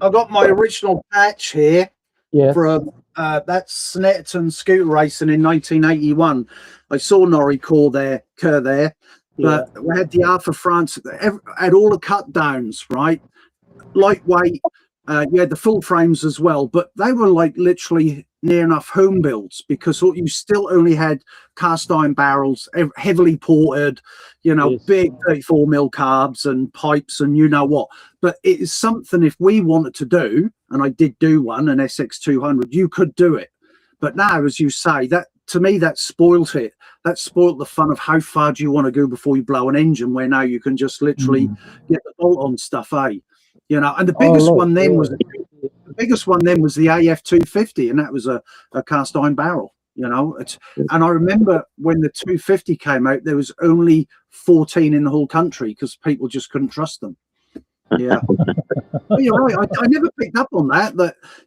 I've got my original patch here. Yeah. From that's Snetterton scooter racing in 1981. I saw Norrie Kerr there, but we had the Alpha France, had all the cut downs, right? Lightweight. You had the full frames as well, but they were literally near enough home builds because you still only had cast iron barrels, heavily ported, big 34 mil carbs and pipes and what. But it is something if we wanted to do, and I did do one, an SX200, you could do it. But now, as you say, that to me, that spoilt it. That spoilt the fun of how far do you want to go before you blow an engine, where now you can just literally get the bolt on stuff, And the biggest one then was the AF 250, and that was a cast iron barrel. And I remember when the 250 came out, there was only 14 in the whole country because people just couldn't trust them. Yeah. Well, you're right. I never picked up on that.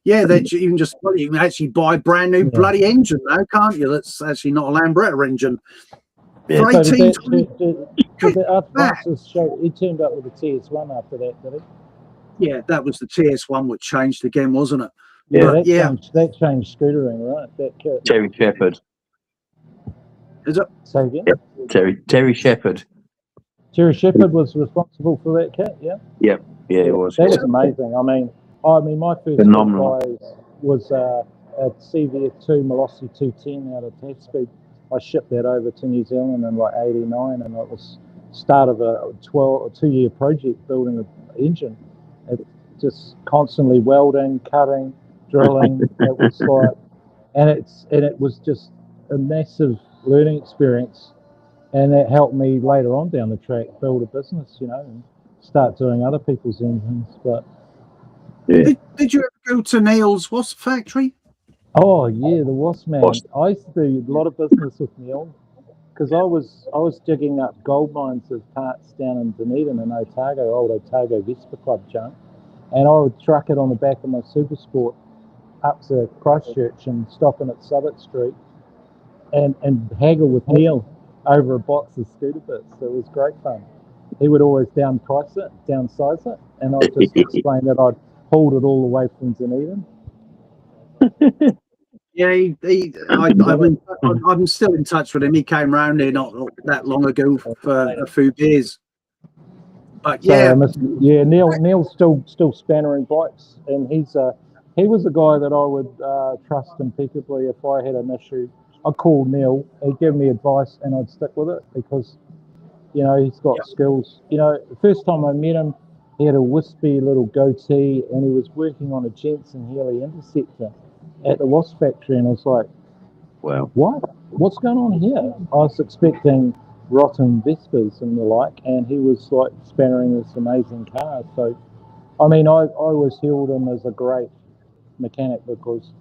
You can actually buy a brand new bloody engine now, can't you? That's actually not a Lambretta engine. Yeah, For so 18 did the aftermarket show? He turned up with a TS1 after that, did he? Yeah, that was the TS1 which changed again, wasn't it? Yeah, that changed scootering, right? That kit. Terry Shepherd. Is it? Say again? Yep. Terry Shepherd. Terry Shepherd was responsible for that kit, yeah? Yep. Yeah, it was. That was amazing. I mean, my first phenomenal was a CVF2 Molossi 210 out of Tatspeed. I shipped that over to New Zealand in like '89, and it was start of a 2-year project building an engine. It just constantly welding, cutting, drilling. It was like, and it was just a massive learning experience, and that helped me later on down the track build a business, and start doing other people's engines. But did you ever go to Neil's Wasp factory? Oh yeah, the Wasp man. I used to do a lot of business with Neil because I was digging up gold mines of parts down in Dunedin and Otago, old Otago Vespa Club junk, and I would truck it on the back of my Super Sport up to Christchurch and stop in at Southwark Street and haggle with Neil over a box of scooter bits. So it was great fun. He would always downsize it, and I'd just explain that I'd hauled it all the way from Dunedin. Yeah, I'm still in touch with him. He came round here not that long ago for a few beers. But yeah, Neil's still spannering bikes, and he was a guy that I would trust impeccably. If I had an issue, I'd call Neil. He'd give me advice, and I'd stick with it because he's got skills. The first time I met him, he had a wispy little goatee, and he was working on a Jensen Healy Interceptor at the Wasp factory, and I was like, wow, what's going on here? I was expecting rotten Vespas and the like, and he was like spannering this amazing car. So I mean, I always hailed him as a great mechanic because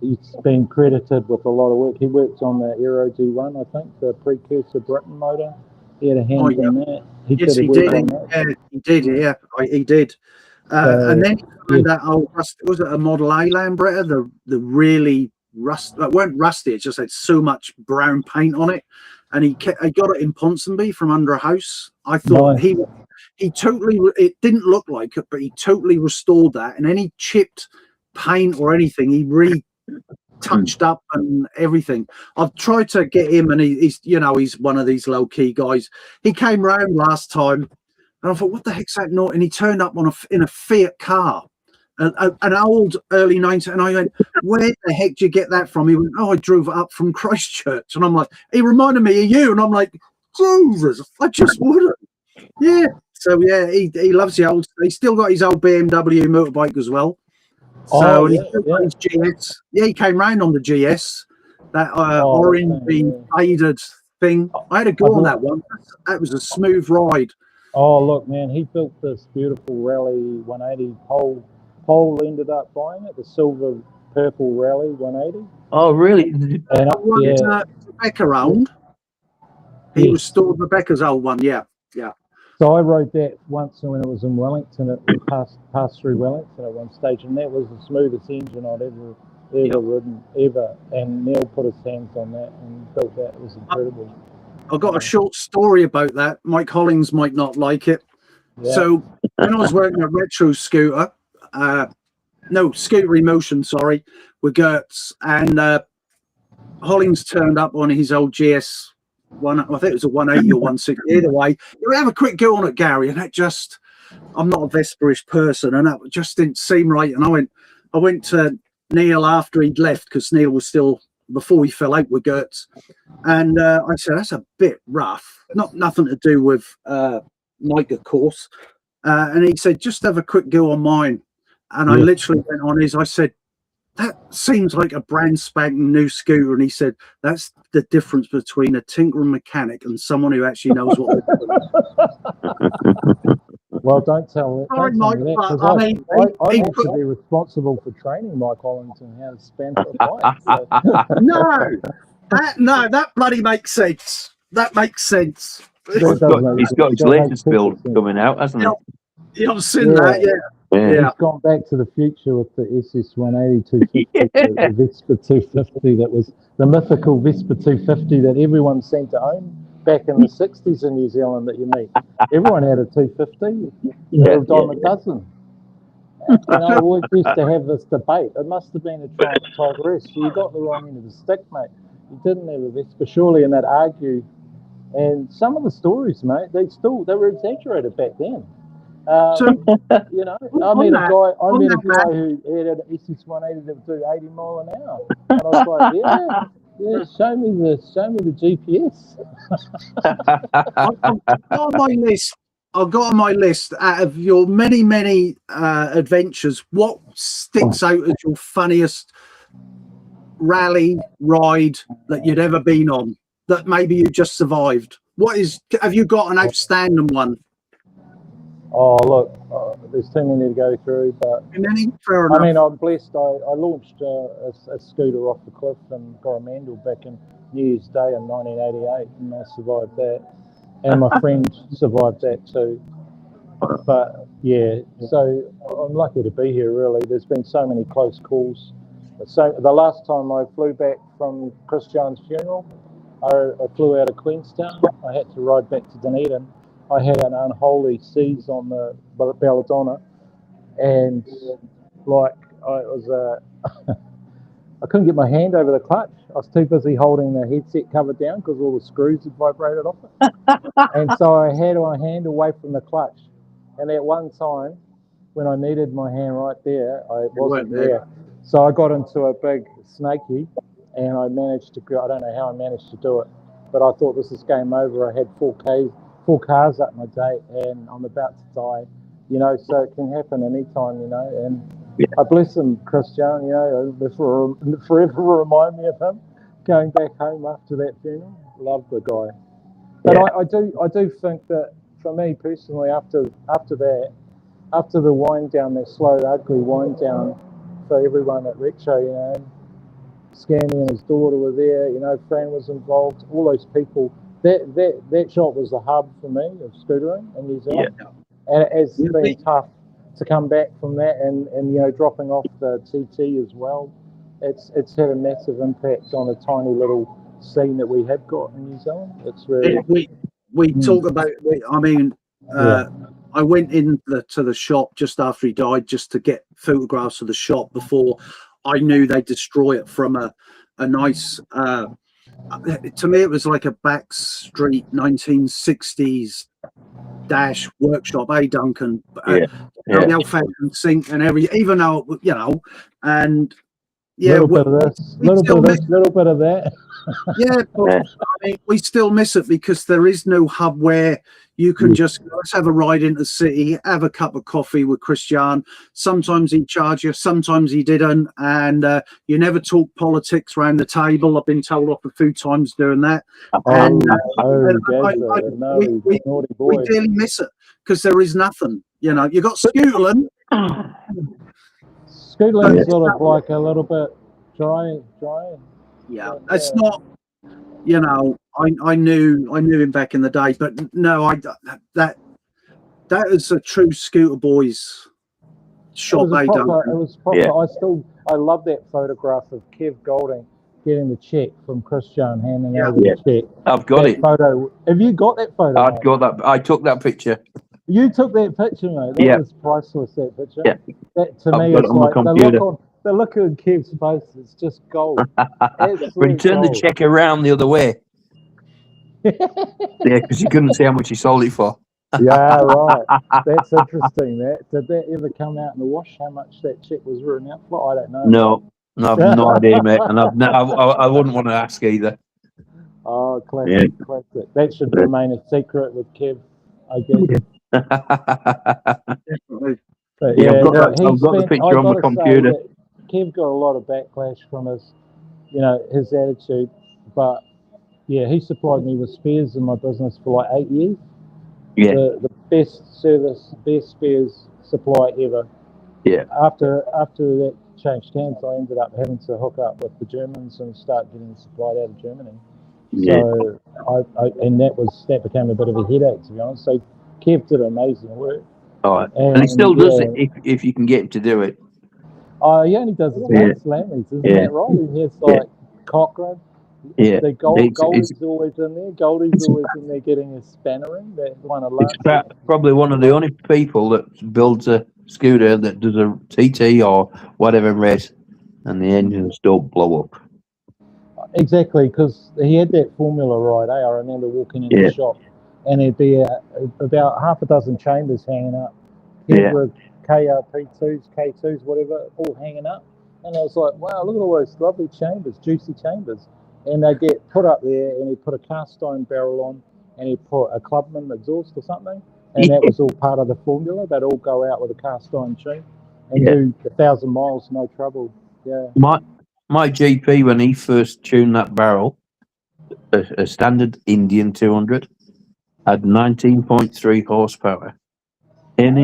he's been credited with a lot of work. He worked on the Aero D1, I think, the precursor Britain motor. He had a hand in that. He did. Yeah, he did. Yeah, he did. And then he found out, was it a Model A Lambretta? The really it weren't rusty. It just had so much brown paint on it, and he got it in Ponsonby from under a house. I thought he totally. It didn't look like it, but he totally restored that. And any chipped paint or anything, he touched up and everything. I've tried to get him, and he's one of these low key guys. He came round last time, and I thought, what the heck's that not? And he turned up in a Fiat car, an old early 90s. And I went, where the heck did you get that from? He went, I drove it up from Christchurch. And I'm like, he reminded me of you. And I'm like, Jesus, I just wouldn't. Yeah. So yeah, he loves the old. He's still got his old BMW motorbike as well. So and his GS. Yeah, he came round on the GS, that orange faded thing. I had a go on that one. That was a smooth ride. Oh look, man, he built this beautiful Rally 180. Paul ended up buying it, the silver purple Rally 180. Oh really? And Rebecca owned. He restored Rebecca's old one. Yeah. So I rode that once when it was in Wellington. It passed through Wellington at one stage, and that was the smoothest engine I'd ever ridden, ever. And Neil put his hands on that and built that. It was incredible. I've got a short story about that. Mike Hollings might not like it. Yeah. So when I was working at Retro Scooter, Scooter Emotion, sorry, with Gertz, and Hollings turned up on his old GS one. I think it was a 180 or 160. Either way, you have a quick go on it, Gary, and that just, I'm not a Vesperish person, and that just didn't seem right. And I went to Neil after he'd left because Neil was still before he fell out with Gertz, and I said that's a bit rough. Nothing to do with Mike, of course. And he said just have a quick go on mine, and I literally went on his. I said that seems like a brand spanking new scooter, and he said that's the difference between a tinkering mechanic and someone who actually knows what they're doing. Well, don't tell Sorry, Mike, that, because I need to be responsible for training Mike Hollings and how to span for a bike. So. No, that bloody makes sense. That makes sense. He's got his latest build coming out, hasn't he? Yeah, I've seen that. Yeah. He's gone back to the future with the SS180 250, the Vespa 250 that was the mythical Vespa 250 that everyone seemed to own back in the 60s in New Zealand that you meet. Everyone had a 250. They were a dime a dozen. And I always used to have this debate. It must have been a Triumph Tigress. So you got the wrong end of the stick, mate. You didn't have a Vespa, surely, and they'd argue. And some of the stories, mate, they were exaggerated back then. You know, I met a guy who had an SS180 that would do 80 mile an hour, and I was like, yeah, show me the GPS. I've got on my list out of your many adventures. What sticks out as your funniest rally ride that you'd ever been on? That maybe you just survived. Have you got an outstanding one? Oh, look, there's too many to go through, but fair enough. I mean, I'm blessed. I launched a scooter off the cliff in Coromandel back in New Year's Day in 1988, and I survived that. And my friend survived that too. But yeah, so I'm lucky to be here, really. There's been so many close calls. So the last time I flew back from Chris John's funeral, I flew out of Queenstown. I had to ride back to Dunedin. I had an unholy seize on the Belladonna, and like I couldn't get my hand over the clutch. I was too busy holding the headset cover down because all the screws had vibrated off it. And so I had my hand away from the clutch. And at one time, when I needed my hand right there, I wasn't there. So I got into a big snaky, and I managed to, I don't know how I managed to do it, but I thought this is game over. I had 4 cars up my day, and I'm about to die, you know, so it can happen anytime, you know. And I bless him, Chris John, you know, forever remind me of him going back home after that funeral. Love the guy. But I do think that for me personally, after the wind down, that slow, ugly wind down for everyone at Retro, you know, Scanny and his daughter were there, you know, Fran was involved, all those people. That shop was the hub for me of scootering in New Zealand. And it's been tough to come back from that, and you know, dropping off the TT as well. It's had a massive impact on the tiny little scene that we have got in New Zealand. It's really we talk about. I mean, I went to the shop just after he died, just to get photographs of the shop before I knew they'd destroy it from a nice. To me, it was like a backstreet 1960s dash workshop, Duncan, fashion sink and even though, you know, and little bit of this, little bit of that. Yeah, but I mean, we still miss it because there is no hub where you can just let's have a ride into the city, have a cup of coffee with Christian. Sometimes he'd charge you, sometimes he didn't, and you never talk politics around the table. I've been told off a few times doing that. We really miss it because there is nothing. You know, you got Scooterland. Scooterland's sort of like a little bit dry. Yeah, it's not. You know, I knew him back in the day, but no, that is a true Scooter Boys shop. It was proper. I love that photograph of Kev Golding getting the check from Christian, handing over the check. I've got it. Photo. Have you got that photo? I've got that. I took that picture. You took that picture, mate. That was priceless. That picture. Yeah. That to me is like the look on Kev's face. It's just gold. But he turned the check around the other way. Yeah, because you couldn't see how much he sold it for. Yeah, right. That's interesting. Did that ever come out in the wash? How much that check was written out for? I don't know. No, I've no idea, mate, and I wouldn't want to ask either. Oh, classic. That should remain a secret with Kev, I guess. But I've got the picture on the computer. Kev got a lot of backlash from his attitude, but yeah, he supplied me with spares in my business for like 8 years. Yeah, the best service, best spares supply ever. Yeah. After that changed hands, I ended up having to hook up with the Germans and start getting supplied out of Germany. Yeah. So and that became a bit of a headache, to be honest. So Kev did amazing work. All right. And he still does it if you can get him to do it. Oh, he only does his mates lammies, isn't that right? He has like Cochrane. Yeah. The Goldie's always in there. Goldie's always in there getting his spannering. That one of It's probably one of the only people that builds a scooter that does a TT or whatever race, and the engines don't blow up. Exactly, because he had that formula right. I remember walking in the shop, and there'd be about half a dozen chambers hanging up. Kendra KRP2s, K2s, whatever, all hanging up. And I was like, wow, look at all those lovely chambers, juicy chambers. And they get put up there, and he put a cast iron barrel on, and he put a Clubman exhaust or something. And that was all part of the formula. They'd all go out with a cast iron tune and do 1,000 miles, no trouble. Yeah. My GP, when he first tuned that barrel, a standard Indian 200, had 19.3 horsepower. And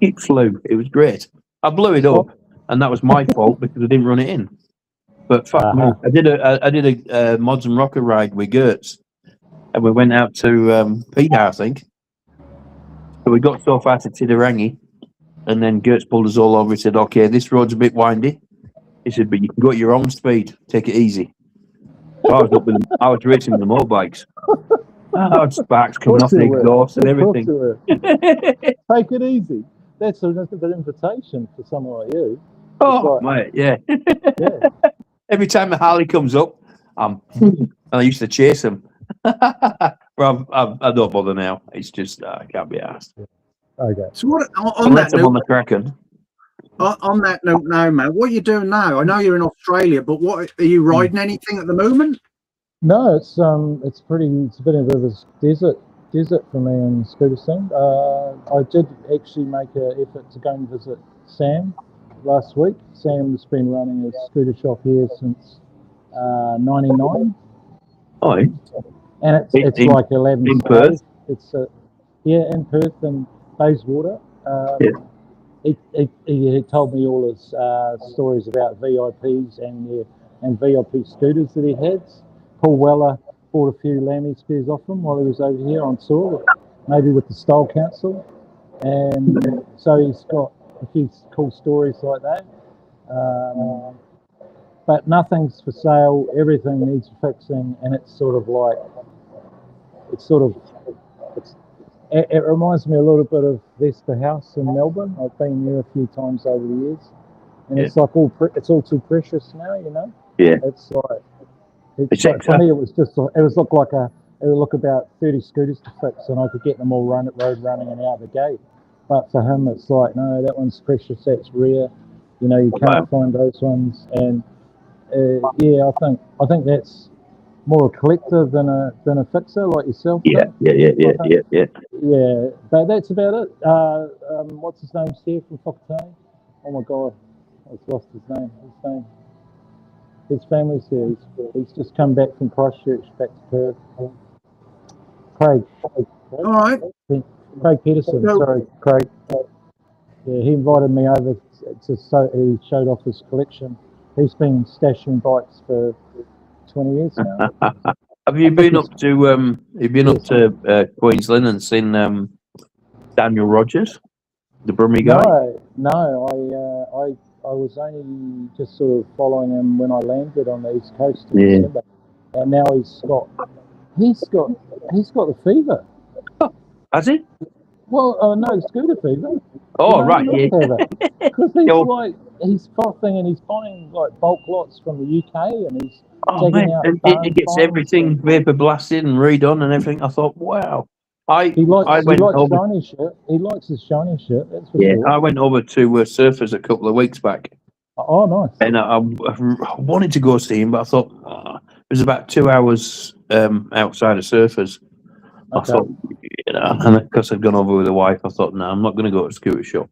it flew. It was great. I blew it up, and that was my fault because I didn't run it in. But fuck me, I did a Mods and Rocker ride with Gertz, and we went out to Peter, I think. So we got so far to Tidarangi, and then Gertz pulled us all over. He said, "Okay, this road's a bit windy." He said, "But you can go at your own speed. Take it easy." So I was racing with the motorbikes. I had sparks coming off the exhaust and everything. Take it easy. That's an invitation for someone like you. Oh, mate, yeah. Every time a Harley comes up, and I used to chase him. But I don't bother now. It's just I can't be asked. Okay. So what on that note, on the Kraken. On that note now, man, what are you doing now? I know you're in Australia, but what are you riding anything at the moment? No, it's a bit of a desert for me in scooter scene. I did actually make an effort to go and visit Sam last week. Sam's been running a scooter shop here since '99. Oh, and it's like 11 in stars. Perth. It's in Perth and Bayswater. He told me all his stories about VIPs and VIP scooters that he has. Paul Weller bought a few Lammy spares off him while he was over here on tour, maybe with the Style Council. And so he's got a few cool stories like that. But nothing's for sale. Everything needs fixing, and it reminds me a little bit of Vesta House in Melbourne. I've been there a few times over the years, and it's like it's all too precious now, you know. Yeah. It's like for me, it would look about 30 scooters to fix, and I could get them all road running and out the gate. But for him, it's like, no, that one's precious, that's rare. You know, you can't find those ones, and I think that's more a collector than a fixer like yourself. Yeah. But that's about it. What's his name? Steve from Whakatane. Oh my God, I've lost his name. His family's here. He's just come back from Christchurch back to Perth. Craig. All right. Craig Peterson. Sorry, Craig. Yeah, he invited me over he showed off his collection. He's been stashing bikes for 20 years now. Have you been up to Queensland and seen Daniel Rogers, the Brummie guy? No. I was only just sort of following him when I landed on the East Coast in December, and now he's got the fever. Oh, has he? Well, no, scooter fever. Oh, right, yeah. Because he's coughing and he's buying like bulk lots from the UK, and he's taking out. He gets everything vapor blasted and redone and everything. I thought, wow. He likes shiny shit. He likes his shiny shit. That's for sure. I went over to Surfers a couple of weeks back. Oh, nice. And I wanted to go see him, but I thought it was about 2 hours outside of Surfers. I thought, and because I'd gone over with the wife, I thought, no, I'm not going to go to a scooter shop.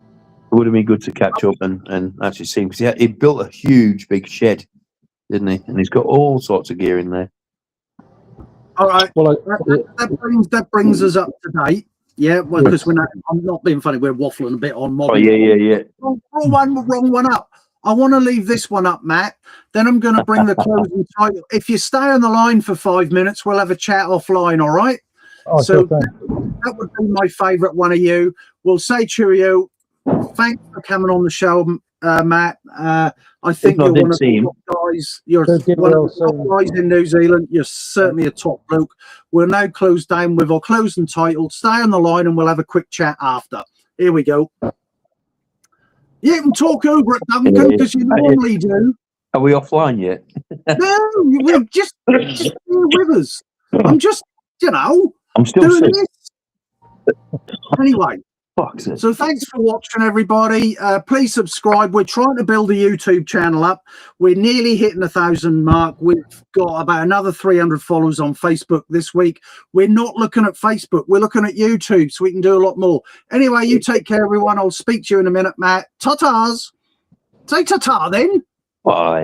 It would have been good to catch up and actually see him, because he built a huge big shed, didn't he? And he's got all sorts of gear in there. All right. Well, that brings us up to date. Yeah, well, because I'm not being funny. We're waffling a bit on modern. Oh, yeah. Wrong one up. I want to leave this one up, Matt. Then I'm going to bring the closing title. If you stay on the line for 5 minutes, we'll have a chat offline. All right. Oh, So sure that would be my favourite one of you. We'll say cheerio. Thanks for coming on the show, Matt. I think you're one of the top guys. You're one of the top guys in New Zealand. You're certainly a top bloke. We'll now close down with our closing title. Stay on the line and we'll have a quick chat after. Here we go. You can talk over it, Duncan, because you normally do. Are we offline yet? No, we're just here with us. I'm just, I'm still doing sick. this. Anyway. So thanks for watching, everybody. Please subscribe. We're trying to build a YouTube channel up. We're nearly hitting 1,000 mark. We've got about another 300 followers on Facebook this week. We're not looking at Facebook. We're looking at YouTube, so we can do a lot more. Anyway, you take care, everyone. I'll speak to you in a minute, Matt. Ta-tas. Say ta-ta then. Bye.